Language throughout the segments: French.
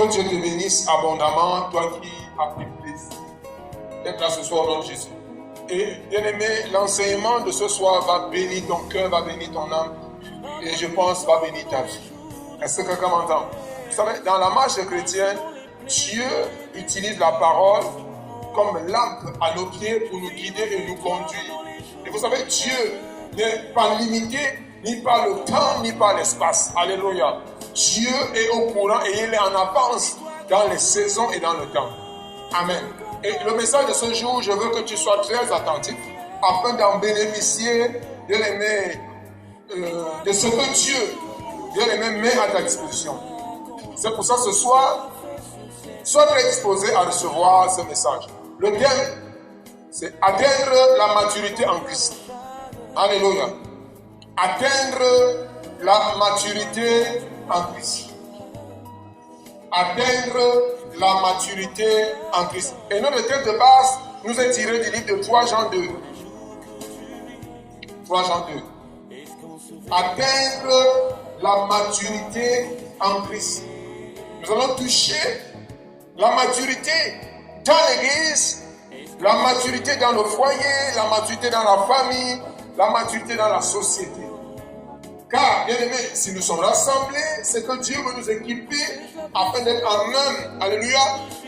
Que Dieu te bénisse abondamment, toi qui as pris plaisir d'être là ce soir au nom de Jésus. Et bien aimé, l'enseignement de ce soir va bénir ton cœur, va bénir ton âme, et je pense va bénir ta vie. Est-ce que quelqu'un m'entend? Vous savez, dans la marche chrétienne, Dieu utilise la parole comme lampe à nos pieds pour nous guider et nous conduire. Et vous savez, Dieu n'est pas limité ni par le temps ni par l'espace. Alléluia. Dieu est au courant et il est en avance dans les saisons et dans le temps. Amen. Et le message de ce jour, je veux que tu sois très attentif afin d'en bénéficier, bien aimé, de ce que Dieu, bien aimé, met à ta disposition. C'est pour ça ce soir, sois très disposé à recevoir ce message. Le thème, c'est atteindre la maturité en Christ. Alléluia. Atteindre la maturité en Christ. Atteindre la maturité en Christ. Et notre thème de base nous est tiré du livre de 3 Jean 2. 3 Jean 2. Atteindre la maturité en Christ. Nous allons toucher la maturité dans l'église, la maturité dans le foyer, la maturité dans la famille, la maturité dans la société. Car, bien aimé, si nous sommes rassemblés, c'est que Dieu veut nous équiper afin d'être en même, alléluia,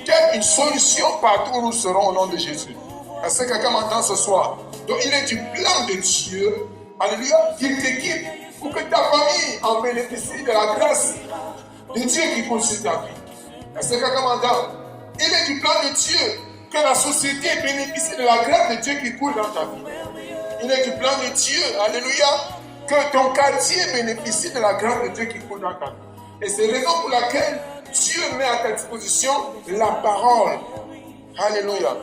quelle une solution partout où nous serons au nom de Jésus. Est-ce que quelqu'un m'entend ce soir? Donc, il est du plan de Dieu, alléluia, qu'il t'équipe pour que ta famille en bénéficie de la grâce de Dieu qui poursuit ta vie. Est-ce que quelqu'un m'entend? Il est du plan de Dieu que la société bénéficie de la grâce de Dieu qui coule dans ta vie. Il est du plan de Dieu, alléluia, que ton quartier bénéficie de la grâce de Dieu qui coule dans ta vie. Et c'est la raison pour laquelle Dieu met à ta disposition la parole. Alléluia.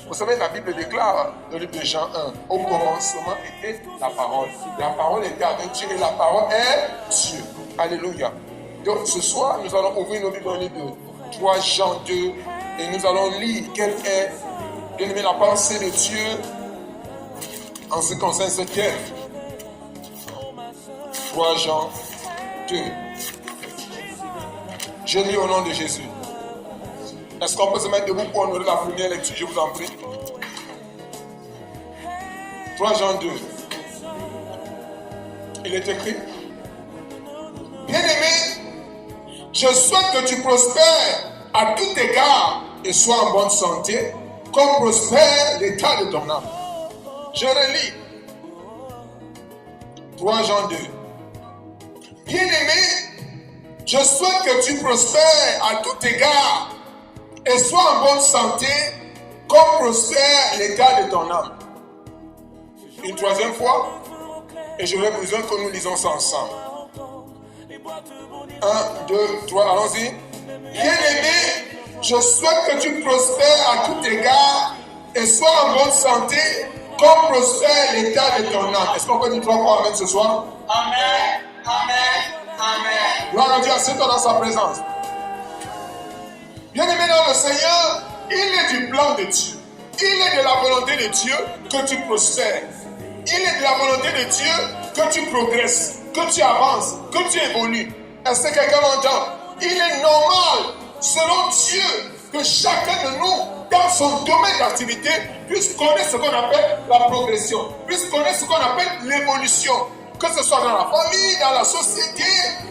Vous savez, la Bible déclare, dans le livre de Jean 1, au commencement était la parole. La parole était avec Dieu et la parole est Dieu. Alléluia. Donc ce soir, nous allons ouvrir nos Bibles dans le livre de 3 Jean 2 et nous allons lire quelle est, bien aimé, la pensée de Dieu en ce qui concerne ce thème. 3 Jean 2. Je lis au nom de Jésus. Est-ce qu'on peut se mettre debout pour honorer la première lecture, je vous en prie? 3 Jean 2. Il est écrit: Bien-aimé, je souhaite que tu prospères à tout égard et sois en bonne santé, comme prospère l'état de ton âme. Je relis. 3 Jean 2. Bien-aimé, je souhaite que tu prospères à tout égard et sois en bonne santé, comme prospère l'état de ton âme. Une troisième fois, et j'aurais besoin que nous lisons ça ensemble. 1, 2, 3, allons-y. Bien-aimé, je souhaite que tu prospères à tout égard et sois en bonne santé, comme prospère l'état de ton âme. Est-ce qu'on peut dire 3 fois Amen ce soir? Amen, amen, amen. Gloire à Dieu, assieds-toi dans sa présence. Bien-aimé dans le Seigneur, il est du plan de Dieu. Il est de la volonté de Dieu que tu prospères. Il est de la volonté de Dieu que tu progresses, que tu avances, que tu évolues. Est-ce que quelqu'un m'entend? Il est normal, selon Dieu, que chacun de nous, dans son domaine d'activité, puisse connaître ce qu'on appelle la progression, puisse connaître ce qu'on appelle l'évolution. Que ce soit dans la famille, dans la société,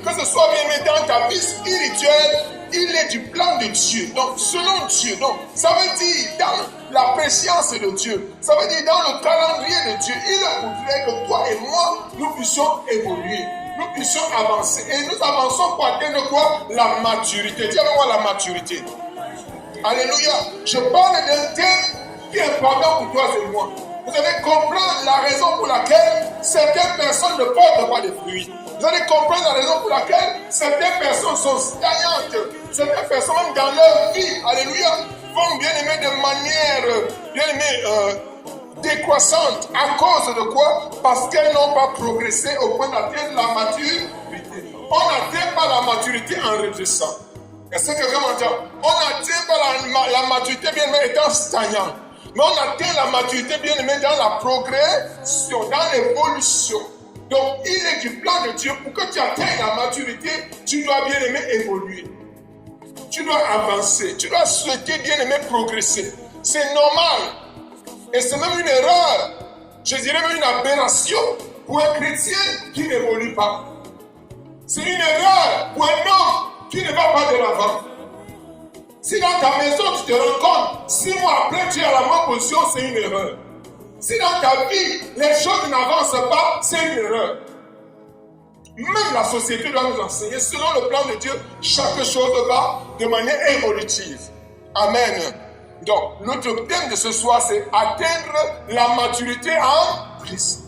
que ce soit bien dans ta vie spirituelle, il est du plan de Dieu. Donc, selon Dieu, donc, ça veut dire dans la préscience de Dieu, ça veut dire dans le calendrier de Dieu, il voudrait que toi et moi, nous puissions évoluer, nous puissions avancer. Et nous avançons pour atteindre quoi? La maturité. Dis avec moi la maturité. Alléluia. Je parle d'un thème qui est important pour toi et moi. Vous allez comprendre la raison pour laquelle certaines personnes ne portent pas de fruits. Vous allez comprendre la raison pour laquelle certaines personnes sont stagnantes. Certaines personnes, même dans leur vie, alléluia, vont bien aimer de manière, bien aimer, décroissante. À cause de quoi? Parce qu'elles n'ont pas progressé au point d'atteindre la maturité. On n'atteint pas la maturité en régressant. Est-ce que quelqu'un m'entend? On n'atteint pas la maturité bien aimé étant stagnant. Mais on atteint la maturité bien aimé dans la progression, dans l'évolution. Donc, il est du plan de Dieu pour que tu atteignes la maturité, tu dois bien aimer évoluer. Tu dois avancer. Tu dois souhaiter, bien aimé, progresser. C'est normal. Et c'est même une erreur. Je dirais même une aberration pour un chrétien qui n'évolue pas. C'est une erreur pour un homme qui ne va pas de l'avant. Si dans ta maison tu te rends compte, 6 mois après tu es à la même position, c'est une erreur. Si dans ta vie les choses n'avancent pas, c'est une erreur. Même la société doit nous enseigner, selon le plan de Dieu, chaque chose va de manière évolutive. Amen. Donc, notre thème de ce soir, c'est atteindre la maturité en Christ.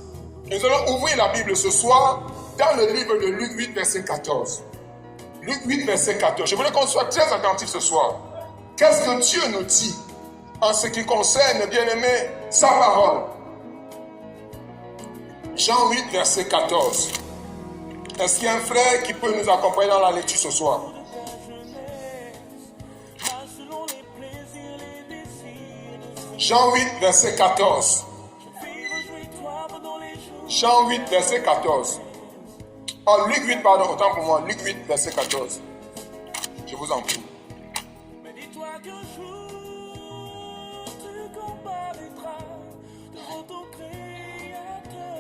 Nous allons ouvrir la Bible ce soir dans le livre de Luc 8, verset 14. Luc 8, verset 14. Je voulais qu'on soit très attentif ce soir. Qu'est-ce que Dieu nous dit en ce qui concerne, bien-aimé, sa parole? Jean 8, verset 14. Est-ce qu'il y a un frère qui peut nous accompagner dans la lecture ce soir? Jean 8, verset 14. Jean 8, verset 14. Oh, Luc 8, pardon, autant pour moi. Luc 8, verset 14. Je vous en prie. Mais dis-toi qu'un jour, tu comparaîtras devant ton Créateur.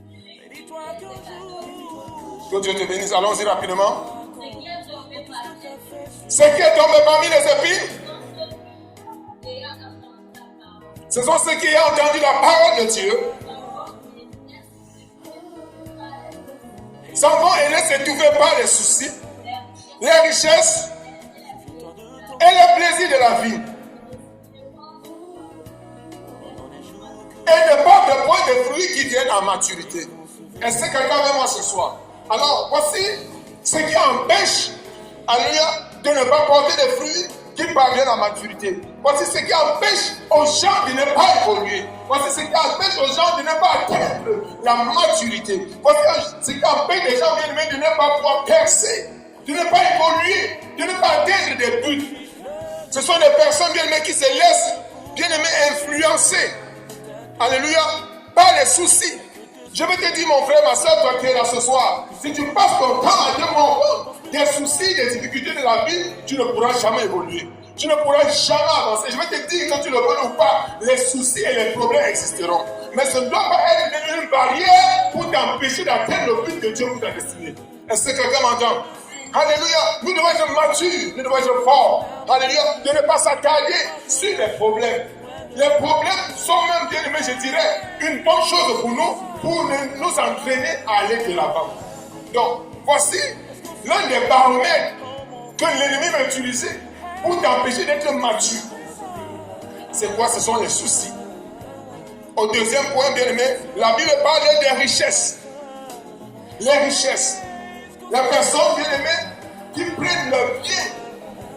Mais dis-toi qu'un jour... Que Dieu te bénisse. Allons-y rapidement. C'est qui est tombé parmi les épines? Ce sont ceux qui ont entendu la parole de Dieu. S'en vont et laissent étouffer par les soucis, les richesses et le plaisir de la vie. Et ne portent point de fruits qui viennent à maturité. Est-ce que quelqu'un veut moi ce soir? Alors, voici ce qui empêche, alléluia, de ne pas porter des fruits qui parviennent à maturité. Voici ce qui empêche aux gens de ne pas évoluer. Voici ce qui empêche aux gens de ne pas atteindre la maturité. Voici ce qui empêche les gens bien-aimés de ne pas pouvoir percer, de ne pas évoluer, de ne pas atteindre des buts. Ce sont des personnes bien-aimées qui se laissent bien-aimées influencer. Alléluia, par les soucis. Je vais te dire, mon frère, ma soeur, toi qui es là ce soir, si tu passes ton temps à te rendre compte des soucis, des difficultés de la vie, tu ne pourras jamais évoluer. Tu ne pourras jamais avancer. Je vais te dire, que tu le veux ou pas, les soucis et les problèmes existeront. Mais ce ne doit pas être une barrière pour t'empêcher d'atteindre le but que Dieu vous a destiné. Est-ce que quelqu'un m'entend? Alléluia. Nous devons être matures, nous devons être forts. Alléluia. De ne pas s'attarder sur les problèmes. Les problèmes sont même, bien aimés, je dirais, une bonne chose pour nous entraîner à aller de l'avant. Donc, voici l'un des baromètres que l'ennemi va utiliser pour t'empêcher d'être mature. C'est quoi? Ce sont les soucis. Au deuxième point, bien aimé, la Bible parle des richesses. Les richesses. Les personnes, bien aimées, qui prennent leur bien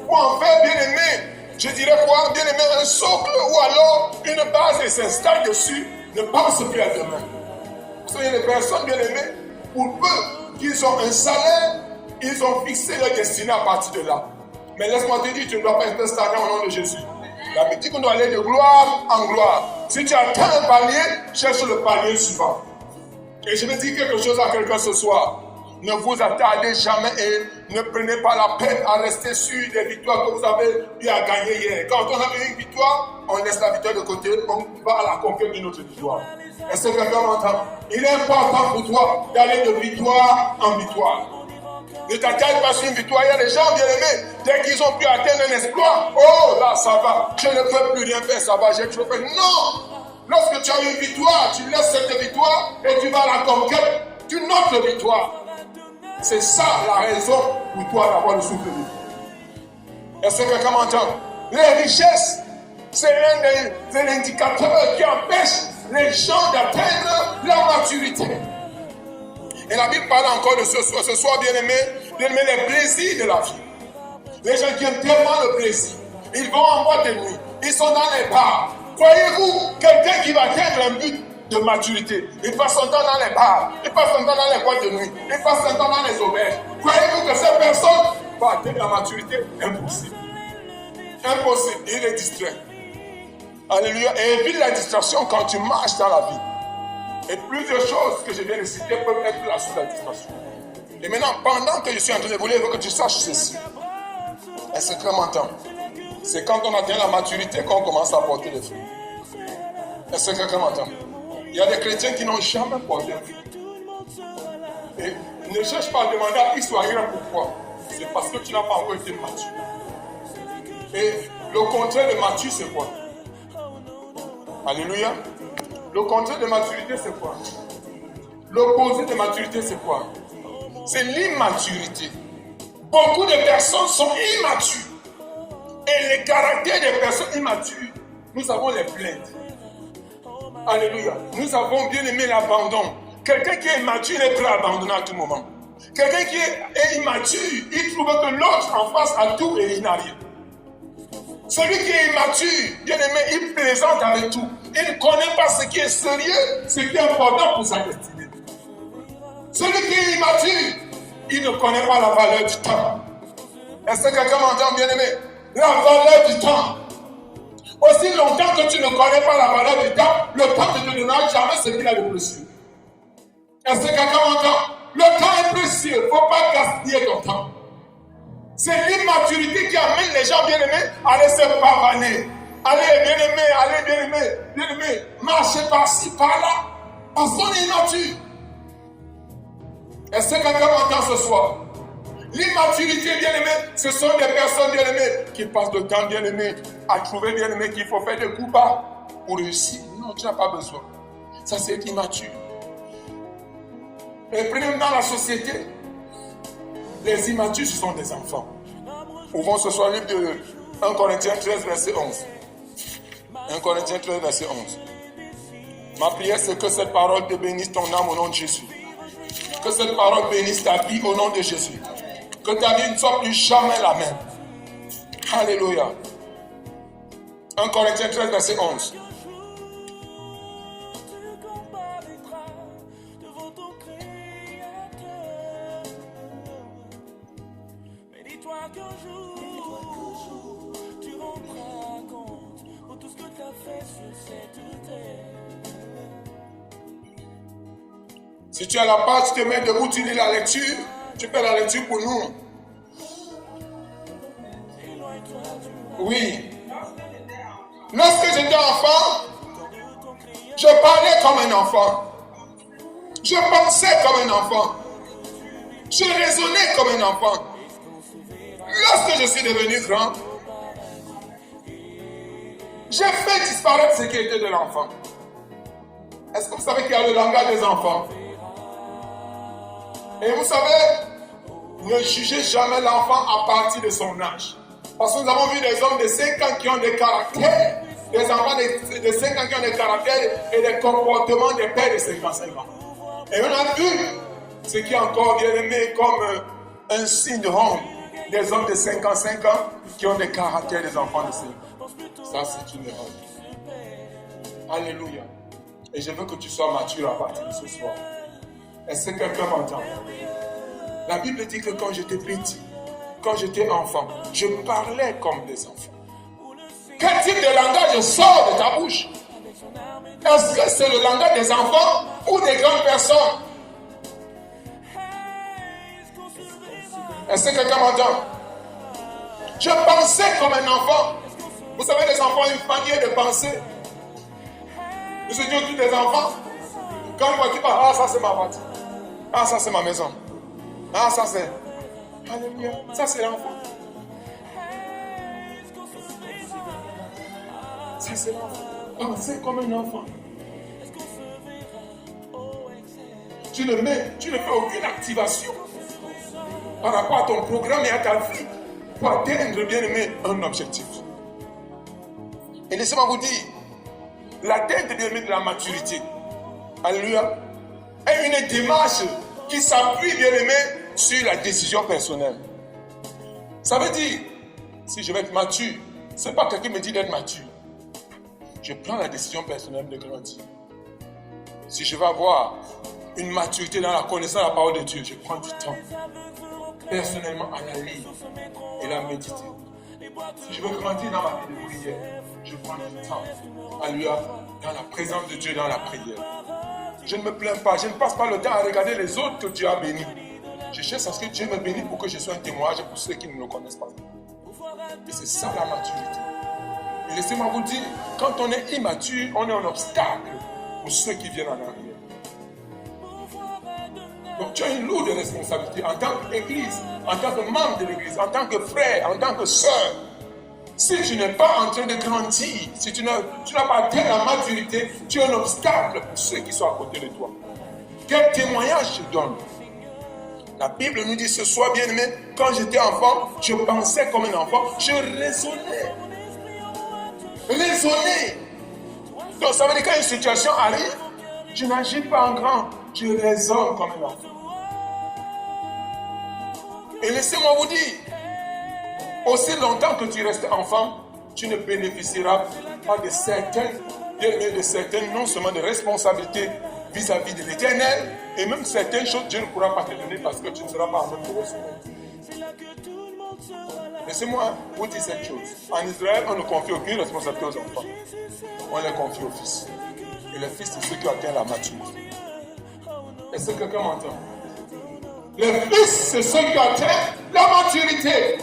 pour en faire, bien aimé, je dirais quoi? Bien aimé, un socle ou alors une base et s'installe dessus, ne pense plus à demain. Vous savez, les personnes, bien aimées, pour peu qu'ils ont un salaire, ils ont fixé leur destinée à partir de là. Mais laisse-moi te dire, tu ne dois pas être stagnant au nom de Jésus. La Bible dit qu'on doit aller de gloire en gloire. Si tu atteins un palier, cherche le palier suivant. Et je vais dire quelque chose à quelqu'un ce soir. Ne vous attardez jamais et ne prenez pas la peine à rester sur des victoires que vous avez eu à gagner hier. Quand on a eu une victoire, on laisse la victoire de côté, on va à la conquête d'une autre victoire. Est-ce que quelqu'un m'entend? Il est important pour toi d'aller de victoire en victoire. Ne t'attarde pas sur une victoire. Il y a des gens bien aimés, dès qu'ils ont pu atteindre un exploit, oh là ça va, je ne peux plus rien faire, ça va, j'ai trop fait. Non! Lorsque tu as une victoire, tu laisses cette victoire et tu vas à la conquête d'une autre victoire. C'est ça la raison pour toi d'avoir le souffle de vie. Est-ce que quelqu'un m'entend? Les richesses, c'est un indicateur qui empêche les gens d'atteindre leur maturité. Et la Bible parle encore de ce soir, bien-aimé, les plaisirs de la vie. Les gens qui aiment tellement le plaisir, ils vont en boîte de nuit, ils sont dans les bars. Croyez-vous, quelqu'un qui va atteindre un but de maturité, il passe son temps dans les bars, il passe son temps dans les boîtes de nuit, il passe son temps dans les auberges. Croyez-vous que cette personne va atteindre la maturité? Impossible. Impossible. Il est distrait. Alléluia. Et évite la distraction quand tu marches dans la vie. Et plusieurs choses que je viens de citer peuvent être la source de la distraction. Et maintenant, pendant que je suis en train d'évoluer, il faut que tu saches ceci. Est-ce que tu m'entends? C'est quand on atteint la maturité qu'on commence à porter les fruits. Est-ce que quelqu'un m'entend? Il y a des chrétiens qui n'ont jamais porté les fruits. Et ne cherche pas à demander à X ou à Y pourquoi. C'est parce que tu n'as pas encore été mature. Et le contraire de mature, c'est quoi? Alléluia. Le contraire de maturité, c'est quoi? L'opposé de maturité, c'est quoi? C'est l'immaturité. Beaucoup de personnes sont immatures. Et les caractères des personnes immatures, nous avons les plaintes. Alléluia. Nous avons bien aimé l'abandon. Quelqu'un qui est immature est prêt à abandonner à tout moment. Quelqu'un qui est immature, il trouve que l'autre en face a tout et il n'a rien. Celui qui est immature, bien aimé, il plaisante avec tout. Il ne connaît pas ce qui est sérieux, ce qui est important pour sa destinée. Celui qui est immature, il ne connaît pas la valeur du temps. Est-ce que quelqu'un m'entend, bien aimé? La valeur du temps. Aussi longtemps que tu ne connais pas la valeur du temps, le temps ne te donnera jamais ce qu'il a de précieux. Est-ce que quelqu'un m'entend? Le temps est précieux, il ne faut pas gaspiller ton temps. C'est l'immaturité qui amène les gens bien-aimés à laisser pavaner. Allez, bien-aimé, marchez par-ci, par-là, parce qu'on est immature. Est-ce que quelqu'un m'entend ce soir? L'immaturité, bien-aimé, ce sont des personnes bien-aimées qui passent le temps, bien-aimé, à trouver, bien-aimé, qu'il faut faire des coups bas pour réussir. Non, tu n'as pas besoin. Ça, c'est être immature. Et puis même dans la société, les immatures, ce sont des enfants. Ouvrons ce soir le livre de 1 Corinthiens 13, verset 11. 1 Corinthiens 13, verset 11. Ma prière, c'est que cette parole te bénisse ton âme au nom de Jésus. Que cette parole bénisse ta vie au nom de Jésus. Que ta vie ne soit plus jamais la même. Alléluia. 1 Corinthiens 13, verset 11. Si tu as la page, tu te mets debout, tu lis la lecture. Tu fais la lecture pour nous. Oui. Lorsque j'étais enfant, je parlais comme un enfant. Je pensais comme un enfant. Je raisonnais comme un enfant. Lorsque je suis devenu grand, j'ai fait disparaître ce qui était de l'enfant. Est-ce que vous savez qu'il y a le langage des enfants? Et vous savez, ne jugez jamais l'enfant à partir de son âge. Parce que nous avons vu des hommes de 5 ans qui ont des caractères, des enfants de 5 ans qui ont des caractères et des comportements des pères de 55 ans. Et on a vu ce qui est encore bien aimé comme un signe de honte, des hommes de 55 ans qui ont des caractères des enfants de 5 ans. Ça, c'est une erreur. Alléluia. Et je veux que tu sois mature à partir de ce soir. Est-ce que quelqu'un m'entend? La Bible dit que quand j'étais petit, quand j'étais enfant, je parlais comme des enfants. Quel type de langage sort de ta bouche? Est-ce que c'est le langage des enfants ou des grandes personnes? Est-ce que quelqu'un m'entend? Je pensais comme un enfant. Vous savez, les enfants ont une manière de penser. Nous étions tous des enfants. Quand une voiture part, ah, ça c'est ma voiture. Ah, ça c'est ma maison. Ah, ça c'est... Alléluia. Ça c'est l'enfant. Ça c'est l'enfant. Pensez comme un enfant. Tu ne fais aucune activation par rapport à ton programme et à ta vie pour atteindre, bien aimé, un objectif. Et laissez-moi vous dire, l'atteinte, bien aimé, de la maturité, alléluia, est une démarche qui s'appuie, bien aimé, sur la décision personnelle. Ça veut dire, si je vais être mature, ce n'est pas quelqu'un qui me dit d'être mature. Je prends la décision personnelle de grandir. Si je veux avoir une maturité dans la connaissance de la parole de Dieu, je prends du temps personnellement à la lire et la méditer. Si je veux grandir dans ma vie de prière, je prends du temps à lui dans la présence de Dieu, dans la prière. Je ne me plains pas, je ne passe pas le temps à regarder les autres que Dieu a bénis. Je cherche à ce que Dieu me bénisse pour que je sois un témoignage pour ceux qui ne me connaissent pas. Et c'est ça la maturité. Et laissez-moi vous dire, quand on est immature, on est un obstacle pour ceux qui viennent en arrière. Donc tu as une lourde responsabilité en tant qu'église, en tant que membre de l'église, en tant que frère, en tant que soeur. Si tu n'es pas en train de grandir, si tu n'as pas atteint la maturité, tu es un obstacle pour ceux qui sont à côté de toi. Quel témoignage tu donnes? La Bible nous dit ce soir, bien-aimé, quand j'étais enfant, je pensais comme un enfant, je raisonnais. Donc ça veut dire quand une situation arrive, je n'agis pas en grand, je raisonne comme un enfant. Et laissez-moi vous dire, aussi longtemps que tu restes enfant, tu ne bénéficieras pas de certaines non seulement de responsabilités vis-à-vis de l'éternel, et même certaines choses Dieu ne pourra pas te donner parce que tu ne seras pas en même de recevoir. Laissez-moi vous dire cette chose. En Israël, on ne confie aucune responsabilité aux enfants. On les confie aux fils. Et les fils, c'est ceux qui atteignent la maturité. Est-ce que quelqu'un m'entend? Les fils, c'est ceux qui atteignent la maturité.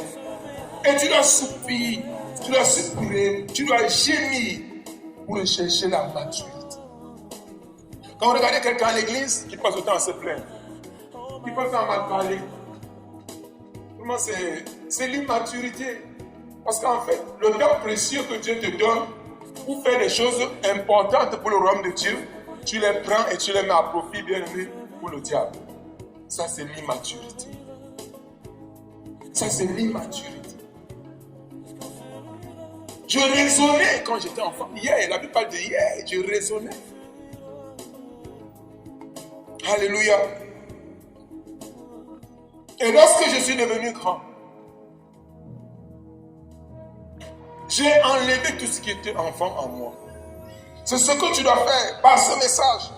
Et tu dois soupirer, tu dois soupirer, tu dois gémir pour chercher la maturité. Quand vous regardez quelqu'un à l'église qui passe le temps à se plaindre, qui passe le temps à mal parler, vraiment c'est l'immaturité. Parce qu'en fait, le temps précieux que Dieu te donne pour faire des choses importantes pour le royaume de Dieu, tu les prends et tu les mets à profit, bien aimé, pour le diable. Ça, c'est l'immaturité. Ça, c'est l'immaturité. Je raisonnais quand j'étais enfant. Hier, la Bible parle de hier, je raisonnais. Alléluia. Et lorsque je suis devenu grand, j'ai enlevé tout ce qui était enfant en moi. C'est ce que tu dois faire par ce message.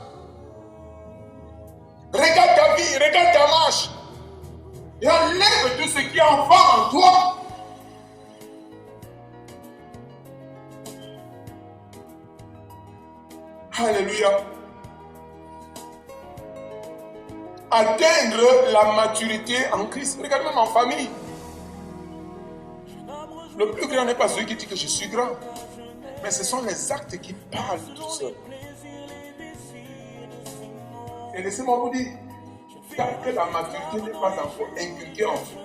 Regarde ta vie, regarde ta marche. Et enlève tout ce qui est enfant en toi. Alléluia. Atteindre la maturité en Christ. Regarde même en famille. Le plus grand n'est pas celui qui dit que je suis grand. Mais ce sont les actes qui parlent tout seul. Et laissez-moi vous dire, tant que la maturité n'est pas encore inculquée en vous,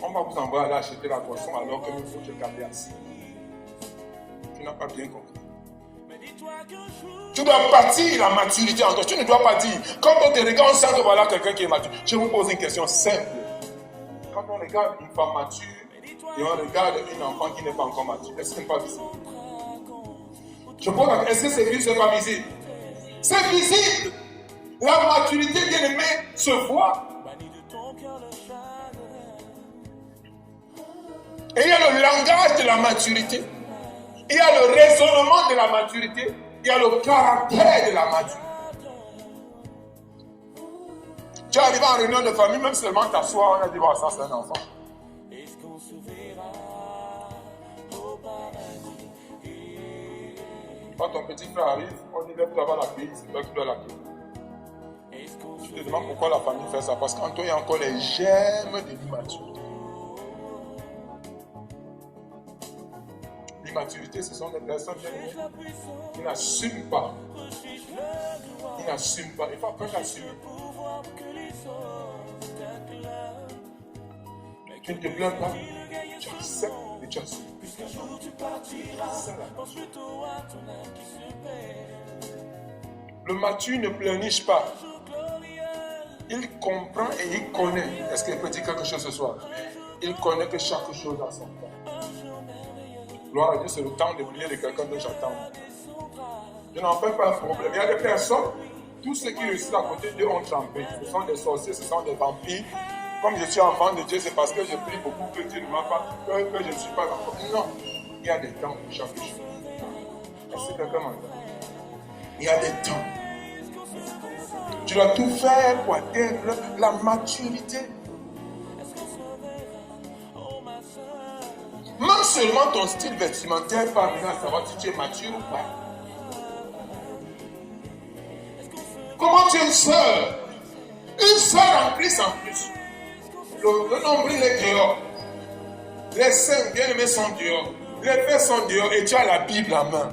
on va vous envoyer aller acheter la boisson alors que nous faut te garder assis. Tu n'as pas bien compris. Tu dois bâtir la maturité en toi. Tu ne dois pas dire, quand on te regarde, on sent que voilà quelqu'un qui est mature. Je vous pose une question simple. Quand on regarde une femme mature et on regarde une enfant qui n'est pas encore mature, est-ce qu'elle n'est pas visible? Je pose la question, est-ce que c'est visible ou pas visible? C'est visible. La maturité, bien aimée, se voit. Et il y a le langage de la maturité. Il y a le raisonnement de la maturité. Il y a le caractère de la maturité. Tu es arrivé en réunion de famille, même seulement t'asseoir, on a dit, oh, ça c'est un enfant. Quand ton petit frère arrive, on dit, lève-toi, va l'accueillir, c'est toi qui dois l'accueillir. Tu te demandes pourquoi la famille fait ça, parce qu'en toi, il y a encore les germes de l'immaturité. L'immaturité, ce sont des personnes qui n'assument pas. Ils n'assument pas. Il faut apprendre à assumer. Tu ne te plains pas. Tu acceptes et tu assumes. Le mature ne pleurniche pas. Il comprend et il connaît. Est-ce qu'il peut dire quelque chose ce soir? Il connaît que chaque chose a son temps. Gloire à Dieu, c'est le temps de prier de quelqu'un dont j'attends. Je n'en fais pas un problème. Il y a des personnes, tous ceux qui réussissent à côté d'eux ont trempé. Ce sont des sorciers, ce sont des vampires. Comme je suis enfant de Dieu, c'est parce que je prie beaucoup que Dieu ne m'a pas, que je ne suis pas encore. Non, il y a des temps pour chaque chose. Est-ce que quelqu'un m'entend? Il y a des temps. Tu dois tout faire pour atteindre la maturité. Même seulement ton style vestimentaire peut amener à savoir si tu es mature ou pas. Comment tu es une sœur? Une sœur en Christ en plus. Le nombril est dehors. Les seins bien-aimés sont dehors. Les fesses sont dehors et tu as la Bible en main.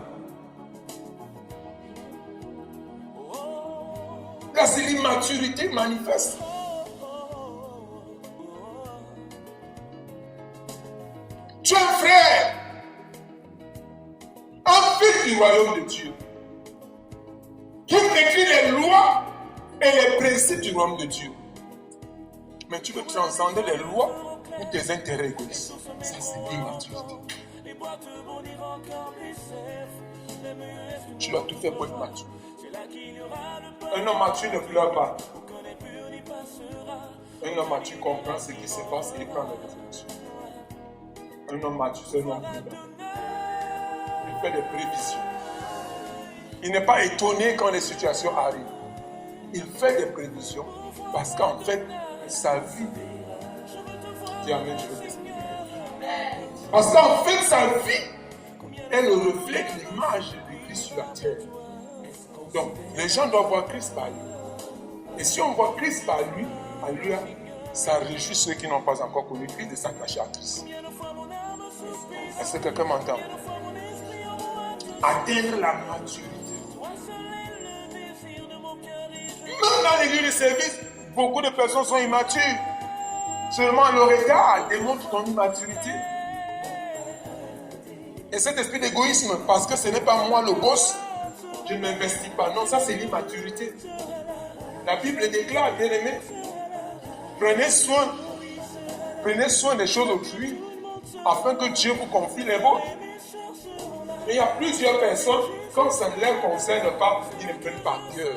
Là, c'est l'immaturité manifeste. Tu es un frère, un fils du royaume de Dieu, qui écrit les lois et les principes du royaume de Dieu. Mais tu veux transcender les lois pour tes intérêts égoïstes. Ça, c'est l'immaturité. Tu dois tout faire pour être mature. Un homme mature ne pleure pas. Un homme mature comprend ce qui se passe et prend les résolutions. Un homme mature, c'est un homme prudent. Il fait des prévisions. Il n'est pas étonné quand les situations arrivent. Il fait des prévisions parce qu'en fait, sa vie, dis amen, je veux t'expliquer. Parce qu'en fait, sa vie, elle reflète l'image de Christ sur la terre. Donc, les gens doivent voir Christ par lui. Et si on voit Christ par lui, alléluia, ça réjouit ceux qui n'ont pas encore connu Christ de s'attacher à Christ. Est-ce que quelqu'un m'entend? Atteindre la maturité. Même dans l'église de service, beaucoup de personnes sont immatures. Seulement le regard démontre ton immaturité. Et cet esprit d'égoïsme, parce que ce n'est pas moi le boss, je ne m'investis pas. Non, ça c'est l'immaturité. La Bible déclare, bien aimé, prenez soin des choses autrui, afin que Dieu vous confie les vôtres. Mais il y a plusieurs personnes, quand ça ne les concerne pas, ils ne prennent pas cœur.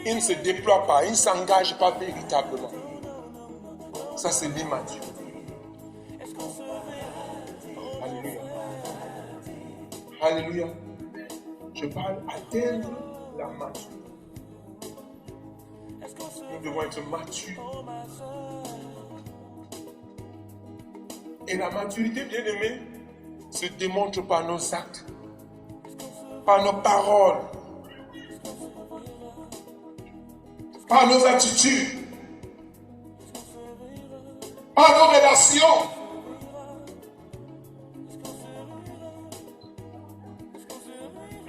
Ils ne se déploient pas, ils ne s'engagent pas véritablement. Ça, c'est l'immaturité. Alléluia. Alléluia. Je parle atteindre la maturité. Nous devons être matures. Et la maturité, bien aimée, se démontre par nos actes, par nos paroles, par nos attitudes, par nos relations.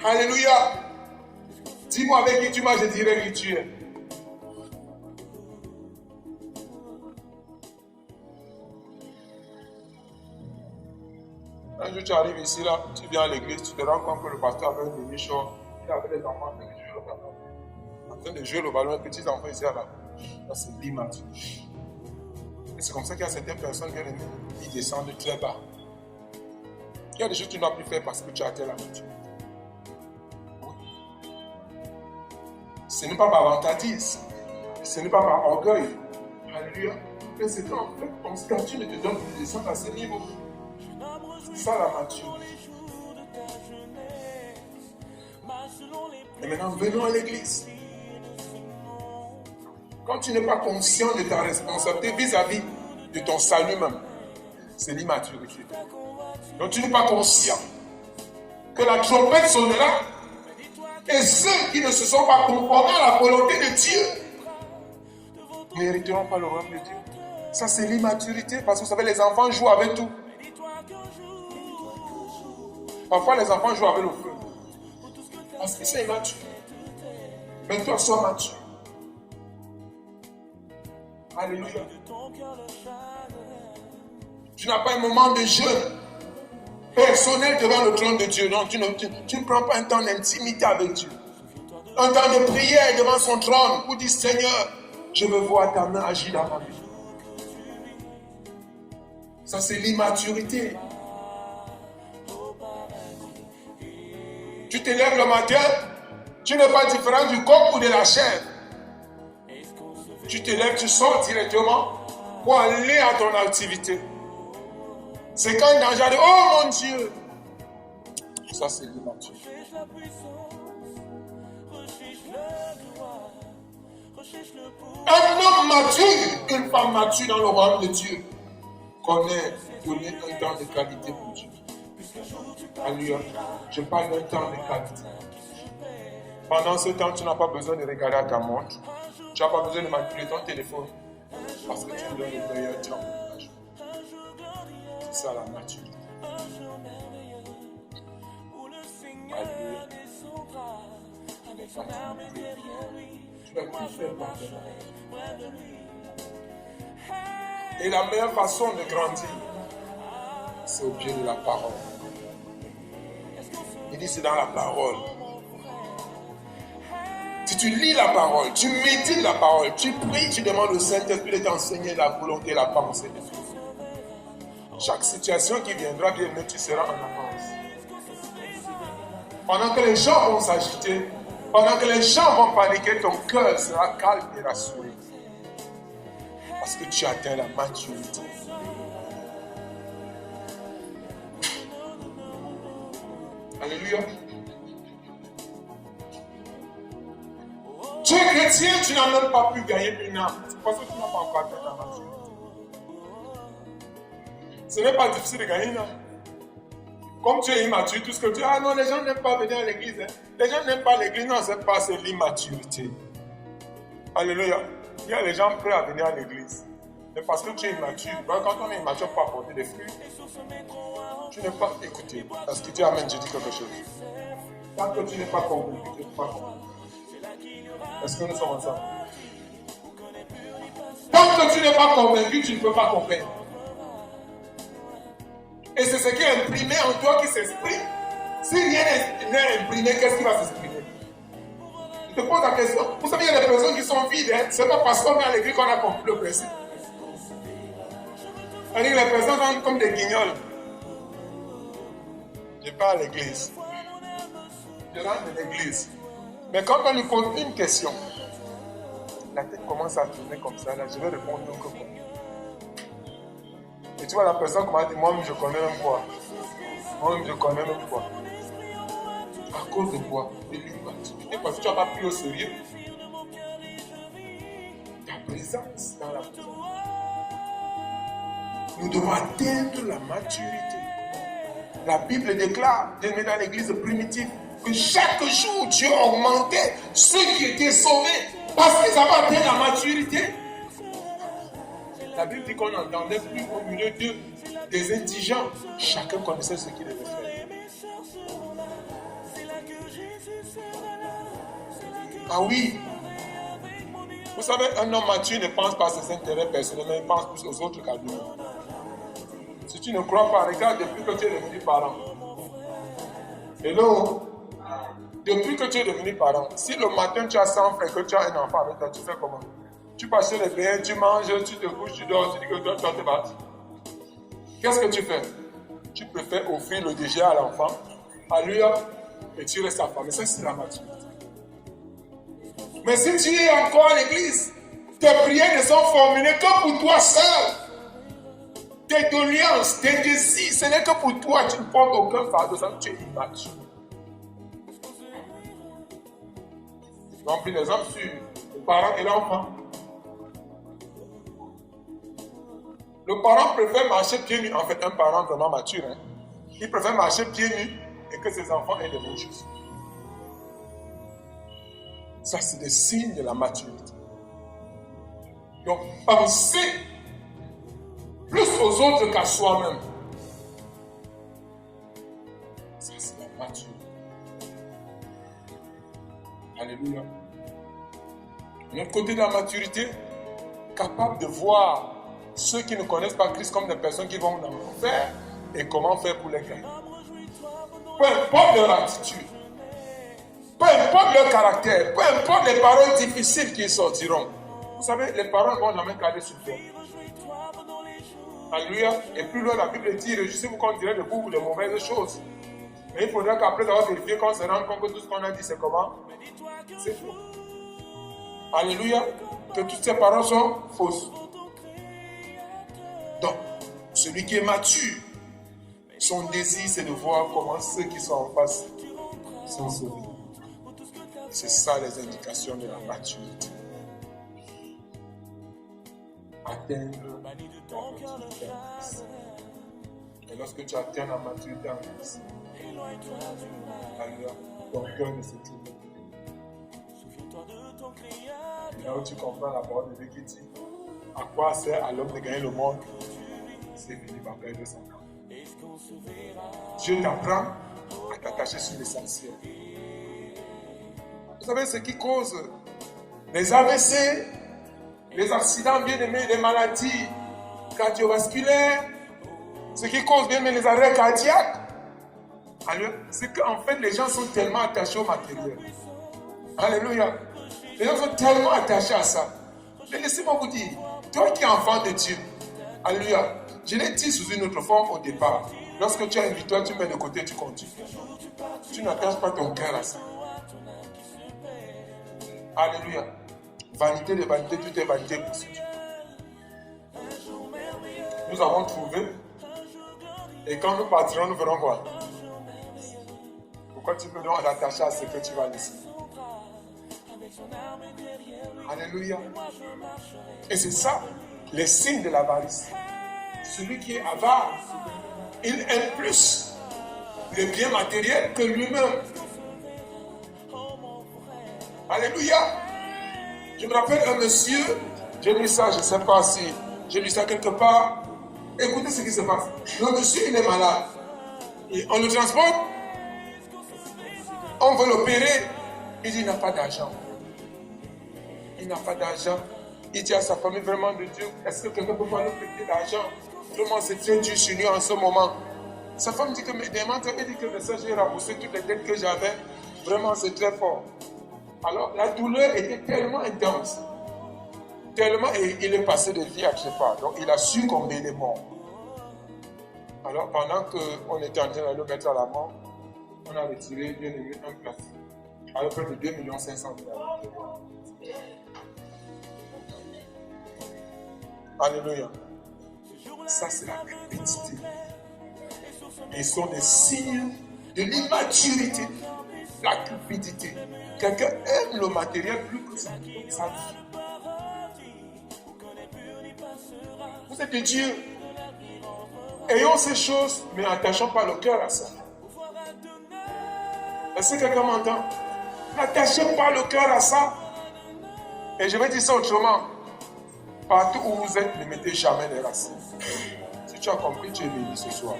Alléluia. Dis-moi avec qui tu m'as, je dirai qui tu es. Un jour, tu arrives ici, là, tu viens à l'église, tu te rends compte que le pasteur avait un demi-short, il avait des enfants qui jouent le ballon. En train de jouer le ballon, les petits enfants ici, là. Là, c'est l'immaturité. Et c'est comme ça qu'il y a certaines personnes qui descendent très bas. Il y a des choses que tu ne dois plus faire parce que tu as atteint la maturité. Oui. Ce n'est pas par vantardise, ce n'est pas par orgueil. Alléluia. Mais c'est qu'en fait, ton statut ne te donne plus de descendre à ce niveau. C'est ça la maturité. Et maintenant, venons à l'église. Quand tu n'es pas conscient de ta responsabilité vis-à-vis de ton salut même, c'est l'immaturité. Donc tu n'es pas conscient que la trompette sonnera et ceux qui ne se sont pas conformés à la volonté de Dieu n'hériteront pas le royaume de Dieu. Ça c'est l'immaturité parce que vous savez, les enfants jouent avec tout. Parfois les enfants jouent avec le feu. Parce que c'est immature. Mais toi, sois mature. Alléluia. Tu n'as pas un moment de jeûne personnel devant le trône de Dieu. Non, tu ne prends pas un temps d'intimité avec Dieu. Un temps de prière devant son trône pour dire Seigneur, je veux voir ta main agir dans ma vie. Ça, c'est l'immaturité. Tu te lèves le matin, tu n'es pas différent du coq ou de la chèvre. Tu te lèves, tu sors directement pour aller à ton activité. C'est quand un danger de oh mon Dieu. Ça, c'est l'immaturité. Un homme mature, une femme mature dans le royaume de Dieu connaît donner un temps de qualité pour Dieu. Alléluia. Je parle d'un temps de qualité. Pendant ce temps, tu n'as pas besoin de regarder à ta montre. Tu n'as pas besoin de manipuler ton téléphone parce que tu me donnes le meilleur temps. C'est ça la maturité. Alléluia. Tu vas plus faire maintenant. Et la meilleure façon de grandir, c'est au pied de la parole. Il dit c'est dans la parole. Si tu lis la parole, tu médites la parole, tu pries, tu demandes au Saint-Esprit de t'enseigner la volonté et la pensée de Dieu. Chaque situation qui viendra, bien aimé, tu seras en avance. Pendant que les gens vont s'agiter, pendant que les gens vont paniquer, ton cœur sera calme et rassuré. Parce que tu atteins la maturité. Alléluia. Tu es chrétien, tu n'as même pas pu gagner une âme. C'est parce que tu n'as pas encore atteint la maturité. Ce n'est pas difficile de gagner une âme. Comme tu es immature, tout ce que tu dis, ah non, les gens n'aiment pas venir à l'église. Hein. Les gens n'aiment pas l'église, non, c'est pas, c'est l'immaturité. Alléluia. Il y a les gens prêts à venir à l'église. Mais parce que tu es immature, quand on est immature, on peut apporter des fruits. Tu n'es pas écouté. Parce que Dieu amène, je dis quelque chose. Tant que tu n'es pas convaincu, tu n'es pas convaincu. Est-ce que nous sommes ensemble? Tant que tu n'es pas convaincu, tu ne peux pas comprendre. Et c'est ce qui est imprimé en toi qui s'exprime. Si rien n'est imprimé, qu'est-ce qui va s'exprimer? Je te pose la question. Vous savez, il y a des personnes qui sont vides. Hein? Ce n'est pas parce qu'on est à l'église qu'on a compris le principe. C'est-à-dire que les personnes sont comme des guignols. Je ne vais pas à l'église. Je rentre de l'église. Mais quand on lui pose une question, la tête commence à tourner comme ça. Là, je vais répondre non que quoi. Et tu vois, la personne m'a dit, moi-même je connais même quoi. Moi-même je connais même quoi. À cause de quoi? De l'immaturité, parce que tu n'as pas pris au sérieux ta présence dans la présence. Nous devons atteindre la maturité. La Bible déclare, dans l'église primitive, que chaque jour Dieu augmentait ceux qui étaient sauvés parce qu'ils avaient atteint la maturité. La Bible dit qu'on n'entendait plus au milieu d'eux des indigents. Chacun connaissait ce qu'il devait faire. Ah oui. Vous savez, un homme mature ne pense pas à ses intérêts personnels, mais il pense plus aux autres qu'à lui. Si tu ne crois pas, regarde depuis que tu es devenu parent. Hello? Depuis que tu es devenu parent, si le matin tu as 100 frères, que tu as un enfant avec toi, tu fais comment? Tu passes chez les biens, tu manges, tu te couches, tu dors, tu dis que toi, tu te bats. Qu'est-ce que tu fais? Tu préfères offrir le déjeuner à l'enfant, à lui, et tu restes à femme. Mais ça, c'est la maturité. Mais si tu es encore à l'église, tes prières ne sont formulées que pour toi seul. Tes doléances, tes désirs, ce n'est que pour toi. Tu ne portes aucun fardeau, ça, tu es immature. On a pris l'exemple sur le parent et l'enfant. Le parent préfère marcher pieds nus. En fait, un parent vraiment mature, hein, il préfère marcher pieds nus et que ses enfants aient des bonnes choses. Ça, c'est des signes de la maturité. Donc, penser plus aux autres qu'à soi-même. Ça, c'est la maturité. Alléluia. De l'autre côté de la maturité, capable de voir ceux qui ne connaissent pas Christ comme des personnes qui vont dans l'enfer et comment faire pour les gagner. Peu importe leur attitude, peu importe leur caractère, peu importe les paroles difficiles qu'ils sortiront. Vous savez, les paroles ne vont jamais caler sur toi. Alléluia. Et plus loin, la Bible dit, réjouissez-vous qu'on dirait de vous de mauvaises choses. Mais il faudra qu'après avoir vérifié, qu'on se rende compte que tout ce qu'on a dit, c'est comment? C'est faux. Alléluia. Que toutes ces paroles sont fausses. Donc, celui qui est mature, son désir, c'est de voir comment ceux qui sont en face sont sauvés. C'est ça les indications de la maturité. Atteindre la maturité en Christ. Et lorsque tu atteins la maturité en Christ, alors ton cœur ne se trouve plus. Là où tu comprends la parole de Dieu qui dit à quoi sert à l'homme de gagner le monde, c'est fini par perdre son temps. Dieu t'apprend à t'attacher sur l'essentiel. Vous savez ce qui cause les AVC, les accidents bien-aimés, les maladies cardiovasculaires, ce qui cause bien-aimés les arrêts cardiaques, c'est qu'en fait les gens sont tellement attachés au matériel. Alléluia. Les gens sont tellement attachés à ça. Mais laissez-moi vous dire, toi qui es enfant de Dieu, alléluia, je l'ai dit sous une autre forme au départ. Lorsque tu as une victoire, tu mets de côté, tu continues. Tu n'attaches pas ton cœur à ça. Alléluia. Vanité de vanité, tout est vanité pour ce Dieu. Nous avons trouvé. Et quand nous partirons, nous verrons quoi? Pourquoi tu peux donc t'attacher à ce que tu vas laisser? Alléluia. Et c'est ça, les signes de l'avarice. Celui qui est avare, il aime plus les biens matériels que lui-même. Alléluia. Je me rappelle un monsieur, j'ai lu ça, je ne sais pas si j'ai lu ça quelque part. Écoutez ce qui se passe. Le monsieur, il est malade. Et on le transporte, on veut l'opérer. Il dit, il n'a pas d'argent. Il n'a pas d'argent. Il dit à sa famille, vraiment de Dieu, est-ce que quelqu'un peut pas nous prêter d'argent? Vraiment, c'est très dur chez nous en ce moment. Sa femme dit que, mais il dit que le message, j'ai remboursé toutes les dettes que j'avais. Vraiment, c'est très fort. Alors, la douleur était tellement intense. Tellement, et il est passé de vie à trépas. Donc, il a succombé, il est mort. Alors, pendant qu'on était en train de le mettre à la mort, on a retiré, bien aimé, un plastique. À peu près de 2 500 000. Alléluia. Ça, c'est la cupidité. Et ce sont des signes de l'immaturité. La cupidité. Quelqu'un aime le matériel plus que sa vie. Vous êtes de Dieu. Ayons ces choses, mais n'attachons pas le cœur à ça. Est-ce que quelqu'un m'entend? N'attachez pas le cœur à ça. Et je vais dire ça autrement. Partout où vous êtes, ne mettez jamais les racines. Si tu as compris, tu es béni ce soir.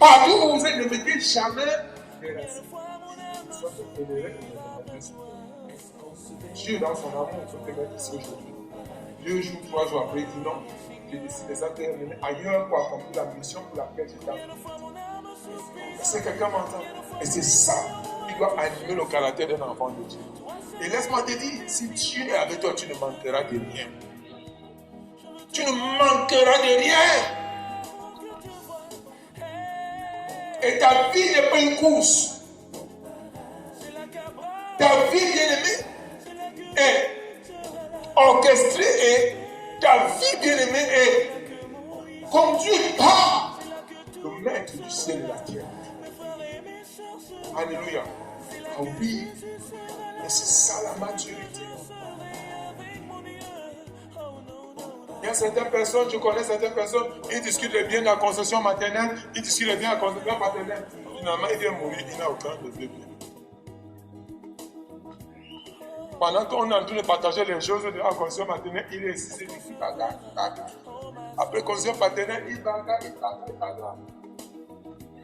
Partout où vous êtes, ne mettez jamais les racines. Dieu, dans son amour, peut te mettre ici aujourd'hui. 2 jours, 3 jours après, il dit non. J'ai décidé ça de mener ailleurs pour accomplir la mission pour laquelle j'étais appelé. Est-ce que quelqu'un m'entend? Et c'est ça qui doit animer le caractère d'un enfant de Dieu. Et laisse-moi te dire, si Dieu est avec toi, tu ne manqueras de rien. Tu ne manqueras de rien. Et ta vie n'est pas une course. Ta vie, bien-aimée, est orchestrée et ta vie, bien-aimée, est conduite par le maître du ciel et de la terre. Alléluia. Ah oui. Et c'est ça la maturité. Il y a certaines personnes, je connais certaines personnes, ils discutent bien de la concession maternelle, ils discutent bien de la concession paternelle. Finalement, il vient mourir, il n'a aucun de bébé. Pendant qu'on est en train de partager les choses de la concession maternelle, il est ici, il bagarre. Après concession paternelle, il bagarre.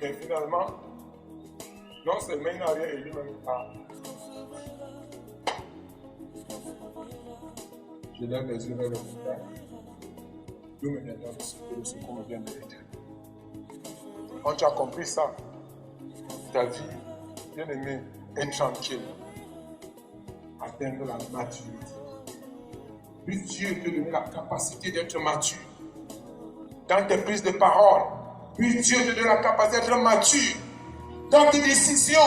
Mais finalement, non seulement il n'a rien et lui-même pas. Je lève les yeux vers le montagne. D'où me viendra le secours me vient de l'Éternel. Quand tu as compris ça, ta vie, bien aimée, est tranquille. Atteindre la maturité. Puis Dieu te donne la capacité d'être mature. Dans tes prises de parole, puis Dieu te donne la capacité d'être mature. Dans tes décisions,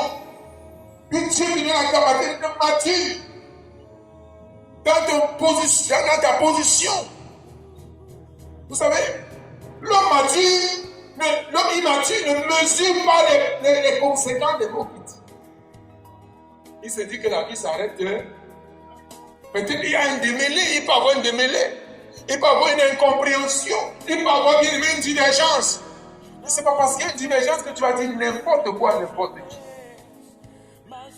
puis Dieu te donne la capacité d'être mature. Dans ta position. Vous savez, l'homme immature ne mesure pas les conséquences de vos vies. Il se dit que la vie s'arrête. Peut-être il y a un démêlé, il peut avoir une démêlée. Il peut avoir une incompréhension. Il peut avoir une divergence. Ce n'est pas parce qu'il y a une divergence que tu vas dire n'importe quoi, n'importe qui.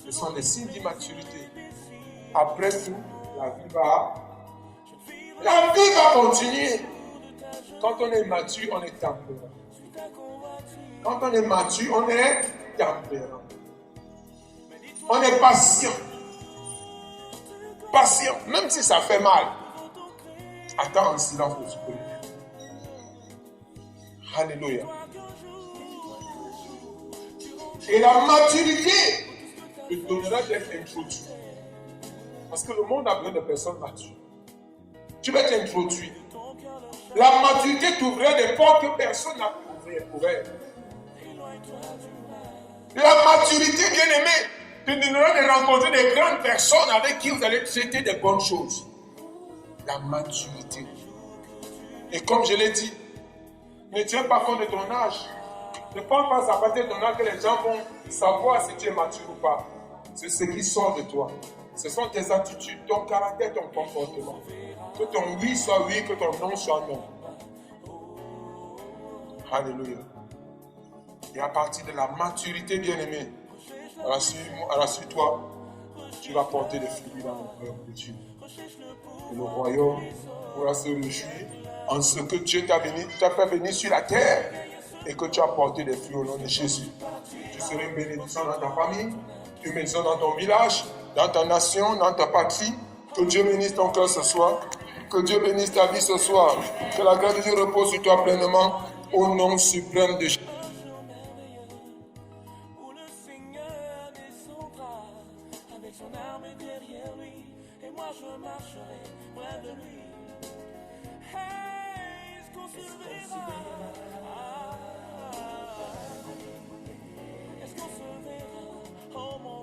Ce sont des signes d'immaturité. Après tout, la vie va continuer. Quand on est mature, on est tempérant. Quand on est mature, on est tempérant. On est patient. Patient, même si ça fait mal. Attends en silence pour supprimer. Alléluia. Et la maturité te donnera d'être introduit. Parce que le monde a besoin de personnes matures. Tu vas être introduit. La maturité t'ouvrira des portes que personne n'a ouvert. La maturité, bien-aimé, te donnera de rencontrer des grandes personnes avec qui vous allez traiter des bonnes choses. La maturité. Et comme je l'ai dit, ne tiens pas compte de ton âge. Ne pense pas à partir de ton âge que les gens vont savoir si tu es mature ou pas. C'est ce qui sort de toi. Ce sont tes attitudes, ton caractère, ton comportement. Que ton oui soit oui, que ton non soit non. Alléluia. Et à partir de la maturité, bien-aimé, rassure-toi, tu vas porter des fruits dans le royaume de Dieu. Et le royaume pourra se réjouir en ce que Dieu t'a fait venir sur la terre et que tu as porté des fruits au nom de Jésus. Tu seras une bénédiction dans ta famille, une maison dans ton village, dans ta nation, dans ta patrie. Que Dieu bénisse ton cœur ce soir. Que Dieu bénisse ta vie ce soir. Que la grâce de Dieu repose sur toi pleinement au nom suprême de Jésus. Son armée derrière lui, et moi je marcherai près de lui. Hey, est-ce qu'on se verra? Est-ce qu'on se verra? Oh mon